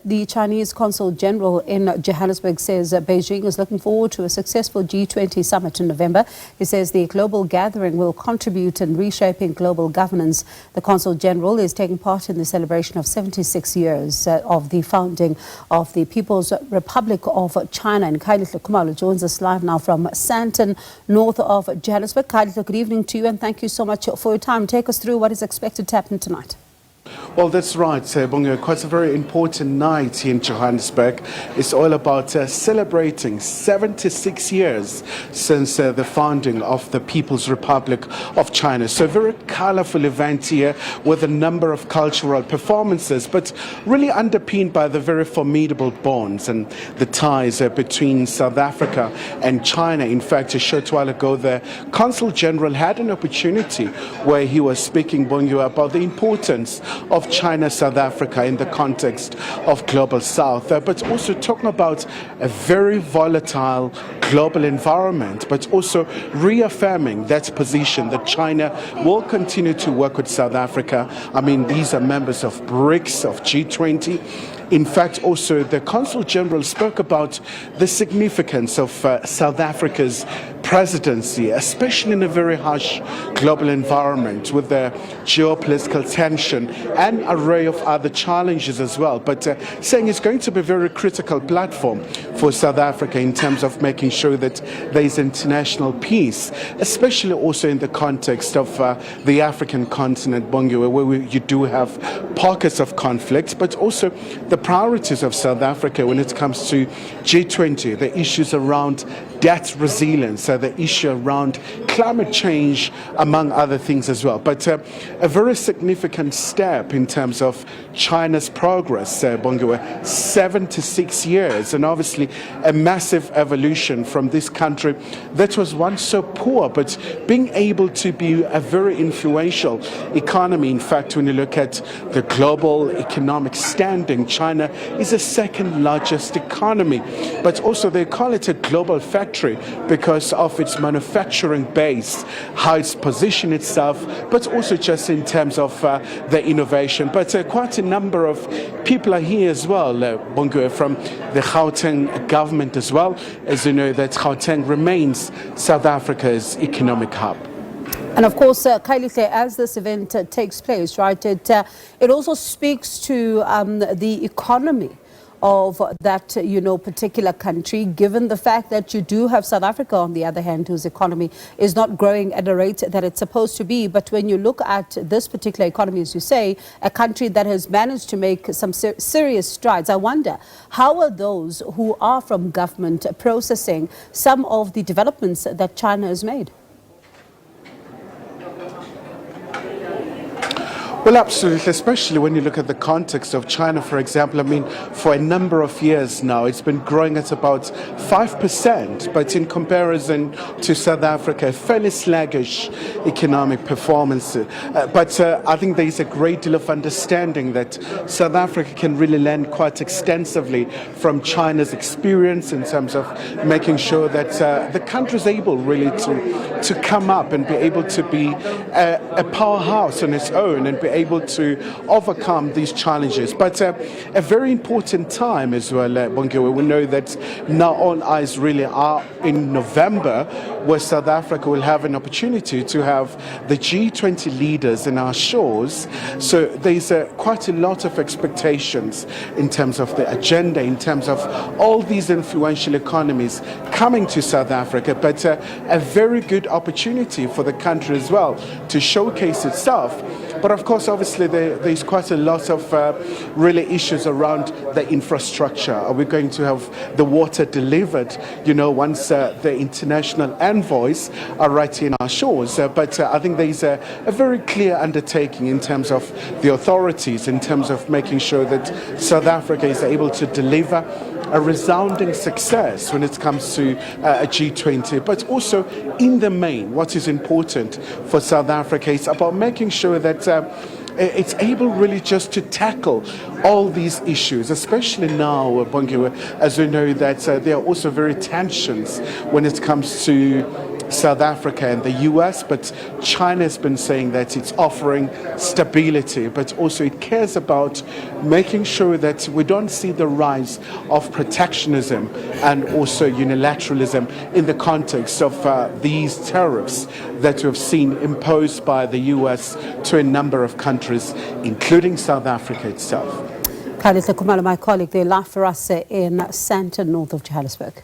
the Chinese Consul General in Johannesburg says Beijing is looking forward to a successful G20 summit in November. He says the global gathering will contribute in reshaping global governance. The Consul General is taking part in the celebration of 76 years of the founding of the People's Republic of China. And Khayelihle Khumalo joins us live now from Sandton, north of Johannesburg. Khayelihle, good evening to you and thank you so much for your time. Take us through what is expected to happen tonight. Well, that's right, Bongo. Quite a very important night here in Johannesburg. It's all about celebrating 76 years since the founding of the People's Republic of China. So a very colorful event here with a number of cultural performances, but really underpinned by the very formidable bonds and the ties between South Africa and China. In fact, a short while ago, the Consul General had an opportunity where he was speaking, Bongo, about the importance of China, South Africa in the context of Global South, but also talking about a very volatile global environment, but also reaffirming that position that China will continue to work with South Africa. I mean, these are members of BRICS, of G20. In fact, also the Consul General spoke about the significance of South Africa's presidency, especially in a very harsh global environment with the geopolitical tension and array of other challenges as well. But saying it's going to be a very critical platform for South Africa in terms of making sure that there is international peace, especially also in the context of the African continent, Bongo, where you do have pockets of conflict, but also the priorities of South Africa when it comes to G20, the issues around debt resilience, the issue around climate change, among other things as well. But a very significant step in terms of China's progress, Bongo, 76 years, and obviously a massive evolution from this country that was once so poor, but being able to be a very influential economy. In fact, when you look at the global economic standing, China is the second largest economy, but also they call it a global factory because of its manufacturing base, how it's positioned itself, but also just in terms of the innovation. But quite a number of people are here as well, Bongo, from the Gauteng government as well. As you know, that Gauteng remains South Africa's economic hub. And of course, Khayelihle, as this event takes place, right, it also speaks to the economy of that, particular country, given the fact that you do have South Africa, on the other hand, whose economy is not growing at a rate that it's supposed to be. But when you look at this particular economy, as you say, a country that has managed to make some serious strides, I wonder, how are those who are from government processing some of the developments that China has made? Well, absolutely, especially when you look at the context of China, for example. I mean, for a number of years now, it's been growing at about 5%, but in comparison to South Africa, a fairly sluggish economic performance. But I think there is a great deal of understanding that South Africa can really learn quite extensively from China's experience in terms of making sure that the country is able really to come up and be able to be a powerhouse on its own and be able to overcome these challenges. But a very important time as well, Bongo. We know that now all eyes really are in November, where South Africa will have an opportunity to have the G20 leaders in our shores. So there's quite a lot of expectations in terms of the agenda, in terms of all these influential economies coming to South Africa, but a very good opportunity for the country as well to showcase itself. But of course, obviously, there's quite a lot of really issues around the infrastructure. Are we going to have the water delivered, once the international envoys are right in our shores? But I think there's a very clear undertaking in terms of the authorities, in terms of making sure that South Africa is able to deliver a resounding success when it comes to a G20. But also, in the main, what is important for South Africa is about making sure that it's able really just to tackle all these issues, especially now, Bongo, as we know that there are also very tensions when it comes to South Africa and the US, but China has been saying that it's offering stability, but also it cares about making sure that we don't see the rise of protectionism and also unilateralism in the context of these tariffs that we've seen imposed by the US to a number of countries, including South Africa itself. Khayelihle Khumalo, my colleague, they live for us in Sandton, north of Johannesburg.